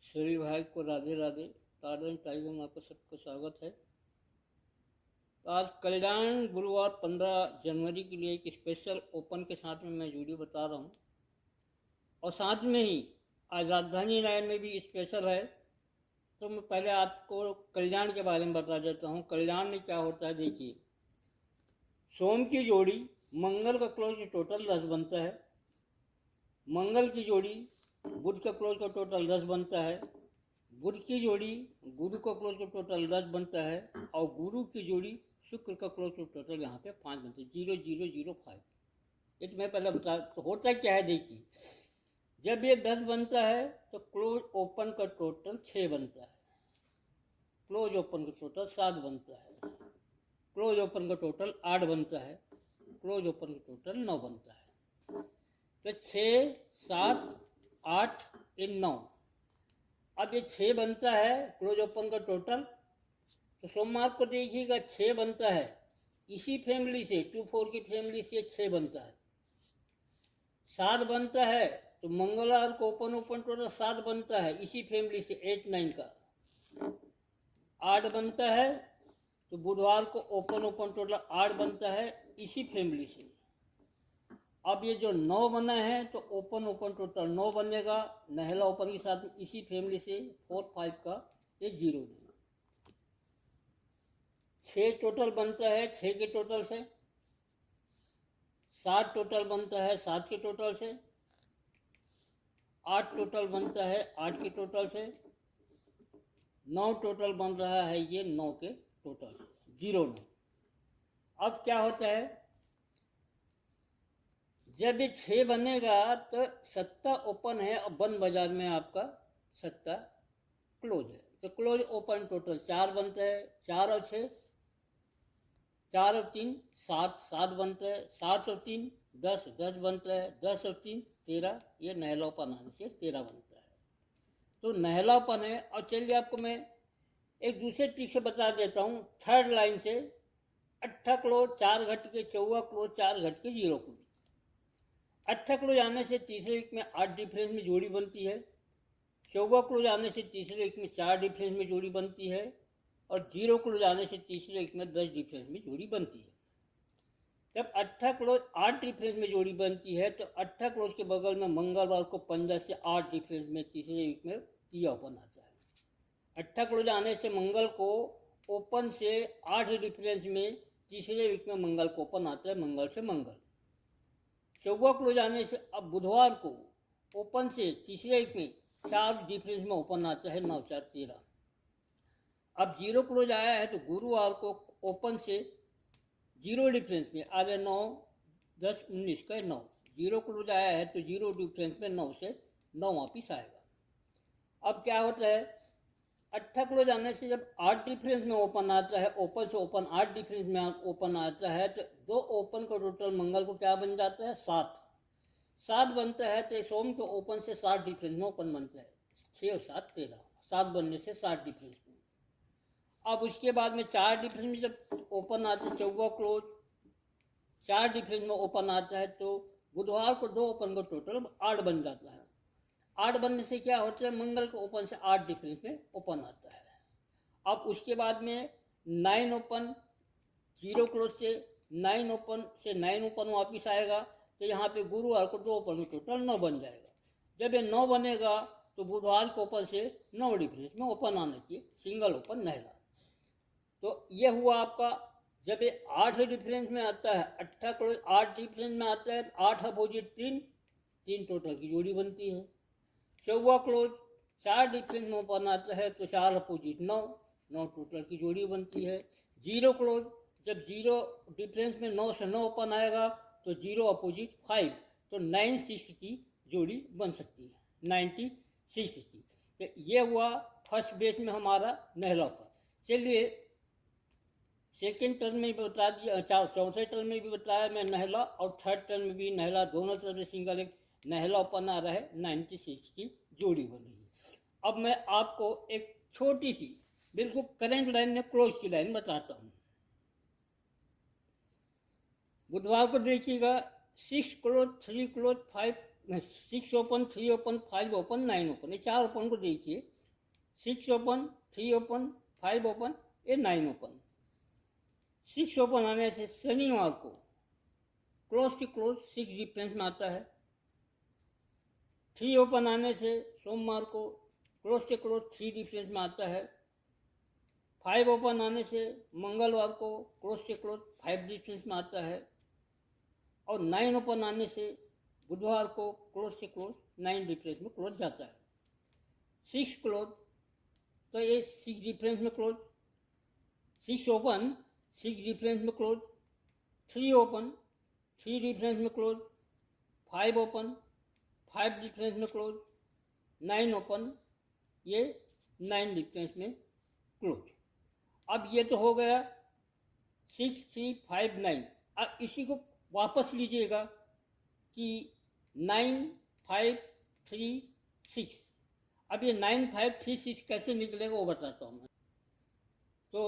सभी भाई को राधे राधे। टार्डन टाइगर में आपका सबका स्वागत है। तो आज कल्याण गुरुवार 15 जनवरी के लिए एक स्पेशल ओपन के साथ में मैं वीडियो बता रहा हूँ, और साथ में ही आज राजधानी लाइन में भी स्पेशल है। तो मैं पहले आपको कल्याण के बारे में बता देता हूँ। कल्याण में क्या होता है, देखिए, सोम की जोड़ी मंगल का क्लोज टोटल 10 बनता है, मंगल की जोड़ी बुध का क्लोज का टोटल 10 बनता है, बुध की जोड़ी गुरु का क्लोज का टोटल 10 बनता है, और गुरु की जोड़ी शुक्र का क्लोज का टोटल यहाँ पे 5 बनता है, 0005। ये तो मैं पहले बता, तो होता क्या है, देखिए, जब ये 10 बनता है तो क्लोज ओपन का टोटल 6 बनता है, क्लोज ओपन का टोटल 7 बनता है, क्लोज ओपन का टोटल 8 बनता है, क्लोज ओपन का टोटल 9 बनता है। तो 6, 7, 8, 9। अब ये 6 बनता है क्लोज ओपन का टोटल। तो सोमवार को देखिएगा 6 बनता है, इसी फैमिली से 2-4 की फैमिली से 6 बनता है। 7 बनता है तो मंगलवार को ओपन टोटल 7 बनता है, इसी फैमिली से 8-9 का। 8 बनता है तो बुधवार को ओपन टोटल 8 बनता है, इसी फैमिली से। अब ये जो 9 बना है तो ओपन टोटल 9 बनेगा, नहला ओपन के साथ में इसी फैमिली से 4-5 का ये 0 देगा। 6 टोटल बनता है 6 के टोटल से, 7 टोटल बनता है 7 के टोटल से, 8 टोटल बनता है 8 के टोटल से, 9 टोटल बन रहा है ये 9 के टोटल से, 09। अब क्या होता है, जब ये 6 बनेगा तो सत्ता ओपन है और बंद बाजार में आपका सत्ता क्लोज है। तो क्लोज ओपन टोटल 4 बनता है, 4 और 6, 4 और 3 7, 7 बनता है, 7 और 3 10, 10 बनता है, 10 और 3 13, ये नहलापन आने से 13 बनता है। तो नहलापन है। और चलिए आपको मैं एक दूसरे ट्रिक से बता देता हूँ। थर्ड लाइन से 8 क्लोज 4 घट के 14 क्लोज 4 घट के 0 क्लोज। 8 क्लोज आने से तीसरे वीक में 8 डिफरेंस में जोड़ी बनती है, 14 क्लोज आने से तीसरे वीक में 4 डिफरेंस में जोड़ी बनती है, और 0 क्लोज आने से तीसरे वीक में 10 डिफरेंस में जोड़ी बनती है। जब 8 क्लोज 8 डिफरेंस में जोड़ी बनती है तो 8 क्लोज के बगल में मंगलवार को 15 से 8 डिफरेंस में तीसरे वीक में टी ओपन आता है। 8 क्लोज आने से मंगल को ओपन से 8 डिफरेंस में तीसरे वीक में मंगल को ओपन आता है, मंगल से मंगल। 14 क्लोज आने से अब बुधवार को ओपन से तीसरे वीक में 4 डिफरेंस में ओपन आता है, 9 4 13। अब 0 क्लोज आया है तो गुरुवार को ओपन से 0 डिफरेंस में आ जाए, 9 10 19 का 9। 0 क्लोज आया है तो 0 डिफरेंस में 9 से 9 वापिस आएगा। अब क्या होता है, 8 क्लोज आने से जब 8 डिफरेंस में ओपन आता है, ओपन से ओपन 8 डिफरेंस में ओपन आता है, तो 2 ओपन का टोटल मंगल को क्या बन जाता है, 7। 7 बनता है तो सोम को ओपन से 7 डिफरेंस में ओपन बनता है, 6 और 7 13, 7 बनने से 7 डिफरेंस में। अब उसके बाद में 4 डिफरेंस में जब ओपन आता है, 14 क्लोज 4 डिफरेंस में ओपन आता है, तो बुधवार को 2 ओपन का टोटल 8 बन जाता है। 8 बनने से क्या होता है, मंगल को ओपन से 8 डिफरेंस में ओपन आता है। अब उसके बाद में 9 ओपन 0 क्लोज से 9 ओपन से 9 ओपन वापिस आएगा, तो यहाँ पे गुरुवार को 2 ओपन का टोटल 9 बन जाएगा। जब ये 9 बनेगा तो बुधवार को ओपन से 9 डिफरेंस में ओपन आना चाहिए, सिंगल ओपन नहला। तो ये हुआ आपका। जब ये 8 डिफरेंस में आता है, 8 क्लोज 8 डिफरेंस में आता है, 8 अपोजिट 3, 3 टोटल की जोड़ी बनती है। 14 क्लोज 4 डिफरेंस में ओपन आता है तो 4 अपोजिट 9, 9 टोटल की जोड़ी बनती है। 0 क्लोज जब 0 डिफरेंस में 9 से 9 ओपन आएगा तो 0 अपोजिट 5, तो 9-6 की जोड़ी बन सकती है, 96 की। तो ये हुआ फर्स्ट बेस में हमारा नहला का। चलिए सेकेंड टर्न में भी बता दिया, चौथे टर्न में भी बताया मैं नहला, और थर्ड टर्न में भी नहला, दोनों तरफ से सिंगल एक नहला ओपन आ रहा है, 96 की जोड़ी बनी है। अब मैं आपको एक छोटी सी बिल्कुल करंट लाइन में क्लोज की लाइन बताता हूँ। बुधवार को देखिएगा 6 close 3 close 5, 6 open 3 open 5 open 9 open, ये 4 ओपन को देखिए। 6 ओपन, 3 ओपन, 5 ओपन, ये 9 ओपन। 6 ओपन आने से शनिवार को क्लोज टू क्लोज 6 डिफरेंस में आता है। 3 ओपन आने से सोमवार को क्लोज टू क्लोज 3 डिफरेंस में आता है। 5 ओपन आने से मंगलवार को क्लोज टू क्लोज 5 डिफरेंस में आता है। और 9 ओपन आने से बुधवार को क्लोज टू क्लोज 9 डिफरेंस में क्लोज जाता है। 6 क्लोज तो ये 6 डिफरेंस में क्लोज, 6 ओपन 6 डिफरेंस में क्लोज, 3 ओपन 3 डिफरेंस में क्लोज, 5 ओपन 5 डिफरेंस में क्लोज, 9 ओपन ये 9 डिफरेंस में क्लोज। अब ये तो हो गया 6, 3, 5, 9। अब इसी को वापस लीजिएगा कि 9, 5, 3, 6। अब ये 9, 5, 3, 6 कैसे निकलेगा वो बताता हूँ मैं। तो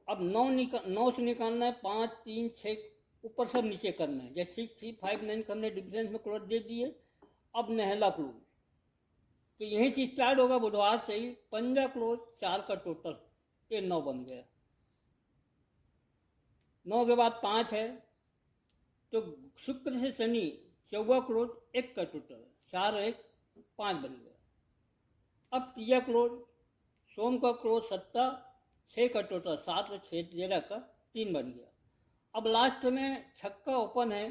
अब 9 से निकालना है, 5, 3, 6 ऊपर सब नीचे करना है। जैसे 6, 3, 5, 9 हमने डिफरेंस में क्लोज दे दिए। अब नहला क्लोज तो यहीं से स्टार्ट होगा बुधवार से ही 15 क्लोज, 4 का टोटल, ये 9 बन गया। 9 के बाद 5 है तो शुक्र से शनि 14 क्लोज, 1 का टोटल, 4 और 1 5 बन गया। अब 3 क्लोज, सोम का क्लोज 7, 6 का टोटल, 7 और 6 13 का 3 बन गया। अब लास्ट में छक्का ओपन है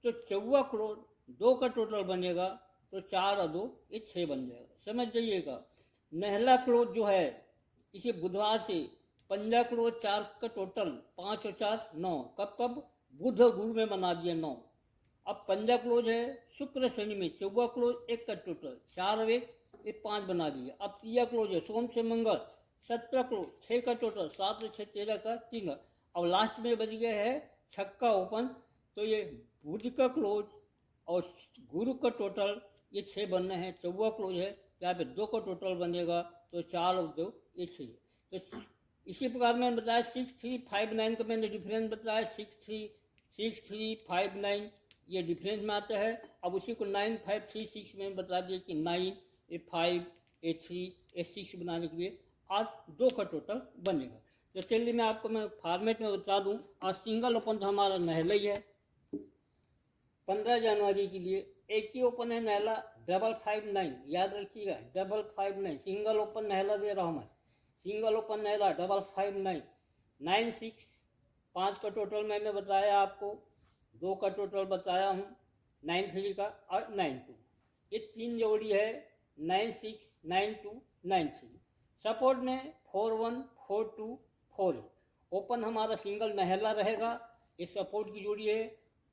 तो 14 क्लोज, 2 का टोटल बनेगा तो 4 और 2 ये 6 बन जाएगा। समझ जाइएगा। नहला क्लोज जो है इसे बुधवार से 15 क्लोज, 4 का टोटल, 5 और 4 9। कब कब? बुध और गुरु में बना दिया 9। अब 15 क्लोज है शुक्र शनि में, 14 क्लोज, 1 का टोटल, 4 और 1 ये 5 बना दिया। अब 3 क्लोज है सोम से मंगल, 17 क्लोज, 6 का टोटल, 7 और 6 13 का 3। अब लास्ट में बच गया है छक्का ओपन तो ये बुध का क्लोज और गुरु का टोटल ये 6 बनना है। 14 क्लोज है यहाँ पे 2 का टोटल बनेगा तो 4 और 2 ये 6। तो इसी प्रकार मैंने बताया 6, 3, 5, 9 का मैंने डिफरेंस बताया। 6, 3, 5, 9 ये डिफरेंस में आता है। अब उसी को 9, 5, 3, 6 में बता दिया कि 9 ये 5 ये 3 ये 6 बनाने के लिए आज 2 का टोटल बनेगा। तो चलिए मैं फॉर्मेट में बता दूं। आज सिंगल ओपन तो हमारा नहला ही है 15 जनवरी के लिए। एक ही ओपन है नहला 559, याद रखिएगा 559 सिंगल ओपन नहला दे रहा हूँ मैं। सिंगल ओपन नहला 559, 96 5 का टोटल मैंने बताया आपको, 2 का टोटल बताया हूँ 93 का और 92। ये 3 जोड़ी है 96, 92, 93। सपोर्ट में 41, 42, 48। ओपन हमारा सिंगल नहला रहेगा। ये सपोर्ट की जोड़ी है।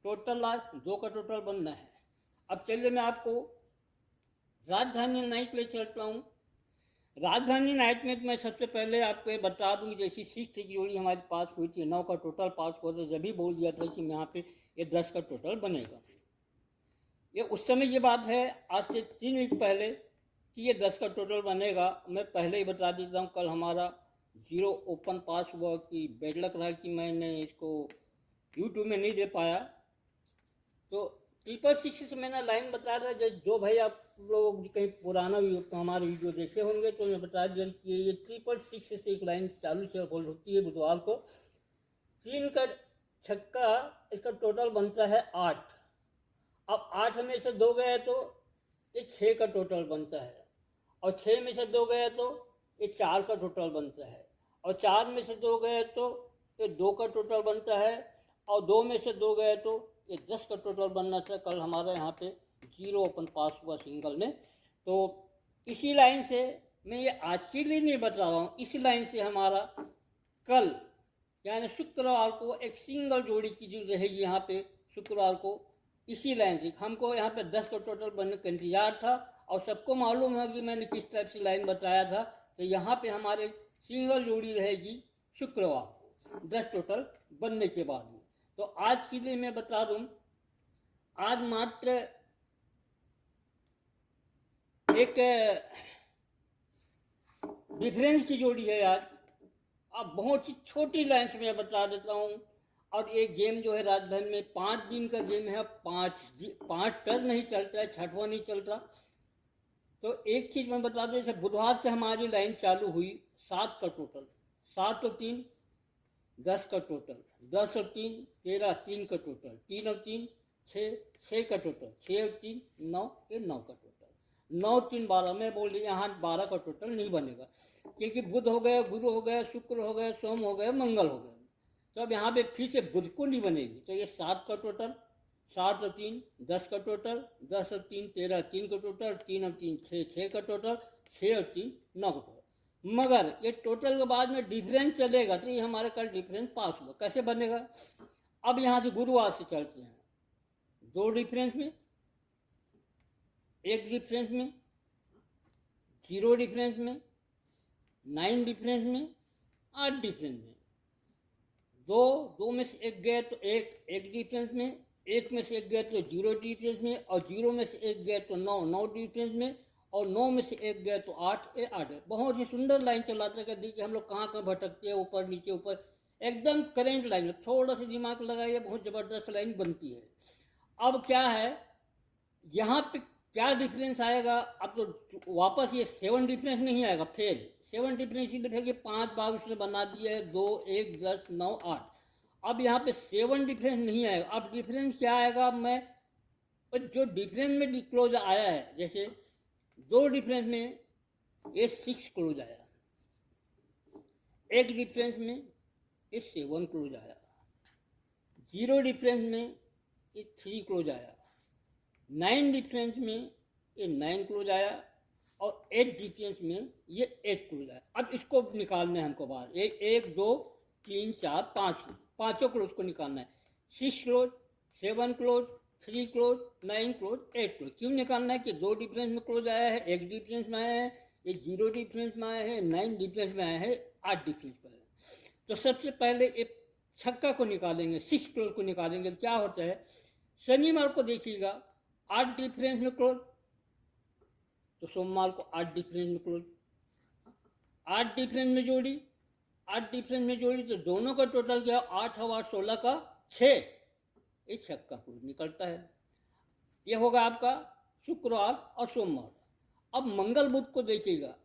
टोटल आज 2 का टोटल बनना है। अब चलिए मैं आपको राजधानी नाइट में चलता हूँ। राजधानी नाइट में मैं सबसे पहले आपको बता दूँ, जैसी 6 की जोड़ी हमारे पास हुई थी, 9 का टोटल पास हुआ था, जब भी बोल दिया था कि यहाँ पे ये 10 का टोटल बनेगा। ये उस समय ये बात है आज से 3 वीक पहले कि ये 10 का टोटल बनेगा। मैं पहले ही बता देता हूँ, कल हमारा 0 ओपन पास हुआ कि बैड लक रहा कि मैंने इसको यूट्यूब में नहीं दे पाया। तो 666 से मैंने लाइन बताया था। जो भाई आप लोग कहीं पुराना हमारे वीडियो देखे होंगे तो मैं बता दिया कि ये 666 से एक लाइन चालू से होल होती है बुधवार को। 3 का छक्का, इसका टोटल बनता है 8। अब 8 में से 2 गए तो ये 6 का टोटल बनता है, और 6 में से 2 गए तो ये 4 का टोटल बनता है, और 4 में से 2 गए तो ये 2 का टोटल बनता है, और 2 में से 2 गए तो ये 10 का टोटल बनना था। कल हमारा यहाँ पे 0 ओपन पास हुआ सिंगल में। तो इसी लाइन से मैं ये आज के लिए नहीं बता रहा हूँ, इसी लाइन से हमारा कल यानी शुक्रवार को एक सिंगल जोड़ी की जो रहेगी यहाँ पे शुक्रवार को, इसी लाइन से हमको यहाँ पे 10 का टोटल बनने का इंतजार था। और सबको मालूम है कि मैंने किस टाइप से लाइन बताया था। तो यहाँ पे हमारे सिंगल जोड़ी रहेगी शुक्रवार को 10 टोटल बनने के बाद में। तो आज के लिए मैं बता दूं, आज मात्र एक डिफरेंस की जोड़ी है आज। अब बहुत ही छोटी लाइन से मैं बता देता हूँ। और ये गेम जो है राजधानी में 5 दिन का गेम है। 5 टर्न नहीं चलता है, 6वां नहीं चलता। तो एक चीज़ मैं बता दूँ, जैसे बुधवार से हमारी लाइन चालू हुई, 7 का टोटल, 7 और 3 10 का टोटल, 10 और 3 13, 3 का टोटल, 3 और 3 6, 6 का टोटल, 6 और 3 9, ये 9 का टोटल, 9 3 12। मैं बोल रही यहाँ 12 का टोटल नहीं बनेगा, क्योंकि बुध हो गया, गुरु हो गया, शुक्र हो गया, सोम हो गया, मंगल हो गया। तो अब यहाँ पे फिर से बुध को नहीं बनेगी, तो ये 7 का टोटल, 7 और 3 10 का टोटल, 10 और 3 13, 3 का टोटल, 3 और 3 6, 6 का टोटल, 6 और 3 9 का टोटल। मगर ये टोटल के बाद में डिफरेंस चलेगा, तो ये हमारा कल डिफरेंस पास हुआ। कैसे बनेगा? अब यहाँ से गुरुवार से चलते हैं, 2 डिफरेंस में, 1 डिफरेंस में, 0 डिफरेंस में, 9 डिफरेंस में, 8 डिफरेंस में, दो में से एक गया तो एक डिफरेंस में, एक में से एक गया तो 0 डिफरेंस में, और 0 में से एक गया तो 9 डिफरेंस में, और 9 में से एक गया तो 8 है। बहुत ही सुंदर लाइन चलाते कर दी कि हम लोग कहाँ भटकते हैं, ऊपर नीचे ऊपर, एकदम करेंट लाइन है। थोड़ा सा दिमाग लगाइए, बहुत ज़बरदस्त लाइन बनती है। अब क्या है, यहाँ पे क्या डिफरेंस आएगा? अब तो वापस ये 7 डिफरेंस नहीं आएगा, फेल। 7 डिफरेंस ही देखिए 5 बार उसने बना दिया है, 2 1 10 9 8। अब यहाँ पे 7 डिफरेंस नहीं आएगा। अब डिफरेंस क्या आएगा? मैं जो डिफरेंस में क्लोज आया है, जैसे 2 डिफरेंस में ये 6 क्लोज आया, एक डिफरेंस में ये 7 क्लोज आया, 0 डिफरेंस में ये 3 क्लोज आया, 9 डिफरेंस में ये 9 क्लोज आया, और 8 डिफरेंस में ये 8 क्लोज आया। अब इसको निकालना है हमको बाहर, 1 2 3 4 5, पाँचों क्लोज को निकालना है। 6 close, 7 close, 3 close, 9 close, 8 close. क्यों निकालना है? कि 2 डिफरेंस में क्लोज आया है, 1 डिफरेंस में आया है, ये 0 डिफरेंस में आया है, 9 डिफरेंस में आया है, 8 डिफरेंस में आया है। तो सबसे पहले एक छक्का को निकालेंगे, 6 क्लोज को निकालेंगे। क्या होता है, शनिवार को देखिएगा 8 डिफरेंस में क्लोज, तो सोमवार को 8 डिफरेंस में क्लोज, 8 डिफरेंस में जोड़ी, 8 डिफरेंस में जोड़ी, तो दोनों का टोटल क्या? 8 और 8 16 का 6, एक छक्का क्लोज निकलता है। ये होगा आपका शुक्रवार और सोमवार। अब मंगल बुध को देखिएगा,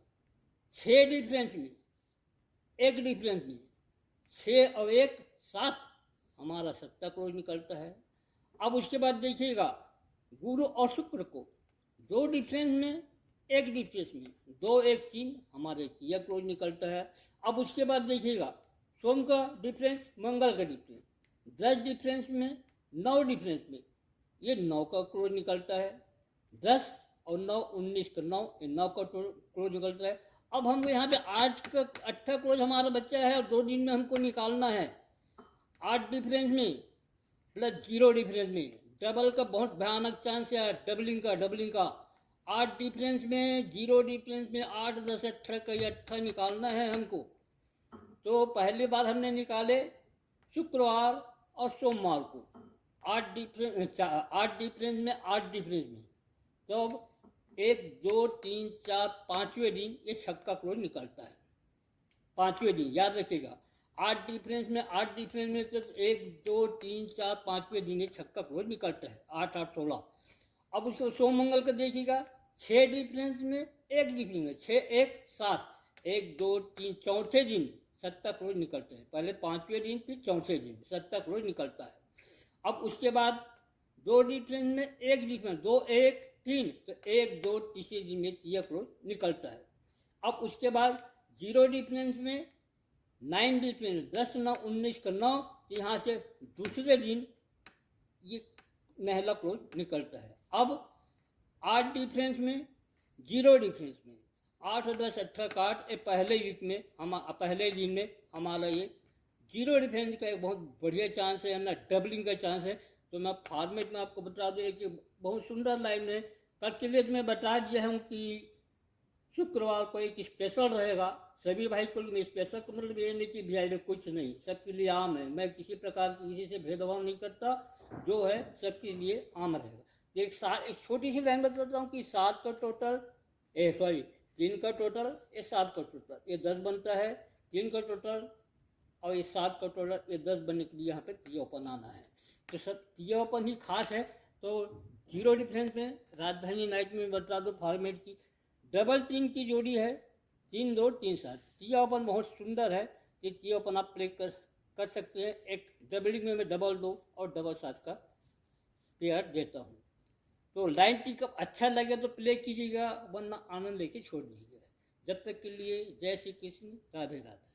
6 डिफरेंस में, एक डिफरेंस में, 6 और 1 7, हमारा 7 क्लोज निकलता है। अब उसके बाद देखिएगा गुरु और शुक्र को, 2 डिफरेंस में, एक डिफरेंस में, 2 1 3, हमारे यह क्लोज निकलता है। अब उसके बाद देखिएगा सोम का डिफरेंस, मंगल का डिफरेंस, 10 डिफरेंस में, 9 डिफरेंस में, ये 9 का क्लोज निकलता है। 10 और 9 19 का 9, ये 9 का क्लोज निकलता है। अब हम यहाँ पे 8 का 8 क्लोज हमारा बच्चा है, और 2 दिन में हमको निकालना है। 8 डिफरेंस में प्लस 0 डिफरेंस में, डबल का बहुत भयानक चांस है, डबलिंग का। 8 डिफरेंस में, 0 डिफरेंस में, 8 10 18 का, ये 18 निकालना है हमको। तो पहली बार हमने निकाले शुक्रवार और सोमवार को, 8 डिफरेंस में, 8 डिफरेंस में, तो 1 2 3 4 5वें दिन ये छक्का क्लोज निकलता है। 5वें दिन याद रखिएगा, 8 डिफरेंस में, 8 डिफरेंस में, तो 1 2 3 4 5वें दिन ये छक्का क्लोज निकलता है, 8 8 16। अब उसको सोम मंगल का देखिएगा, 6 डिफरेंस में, एक डिफरेंस में, 6 1 7, 1 2 3 चौथे दिन 7 क्लोज निकलते हैं। पहले 5वें दिन, फिर चौथे दिन 7 क्लोज निकलता है। अब उसके बाद 2 डिफरेंस में, एक डिफरेंस, 2 1 3, तो 1 2 तीसरे दिन में 3 क्लोज निकलता है। अब उसके बाद 0 डिफरेंस में, 9 डिफरेंस, 10 9 19 का 9, तो यहाँ से दूसरे दिन ये नहला क्लोज निकलता है। अब 8 डिफरेंस में, 0 डिफरेंस में, 8 और 10 18 का 8, ये पहले वीक में पहले दिन में हमारा ये 0 डिफरेंस का एक बहुत बढ़िया चांस है ना, डबलिंग का चांस है। तो मैं फॉर्मेट में आपको बता दूँ कि बहुत सुंदर लाइन है। कैलकुलेट में बता दिया हूँ कि शुक्रवार को एक स्पेशल रहेगा सभी भाई को। स्पेशल को मतलब ये नहीं कि भाई में कुछ नहीं, सबके लिए आम है। मैं किसी प्रकार की किसी से भेदभाव नहीं करता, जो है सबके लिए आम रहेगा। एक छोटी सी लाइन बताता हूँ कि 7 का टोटल 3 का टोटल, ये 7 का टोटल, ये 10 बनता है। 3 का टोटल और ये 7 का टोटल, ये 10 बनने के लिए यहाँ पे तियोपन आना है। तो सब तियोपन ही खास है। तो 0 डिफरेंस में राजधानी नाइट में बता दो फॉर्मेट की, डबल 3 की जोड़ी है, 3 2 3 7। टी ओपन बहुत सुंदर है, ये टी ओपन आप प्ले कर सकते हैं। एक डबलिंग में मैं डबल 2 और डबल 7 का पेयर देता हूँ। तो लाइन पिकअप अच्छा लगे तो प्ले कीजिएगा, वरना आनंद लेके छोड़ दीजिएगा। जब तक के लिए जय श्री कृष्ण, राधे राधे।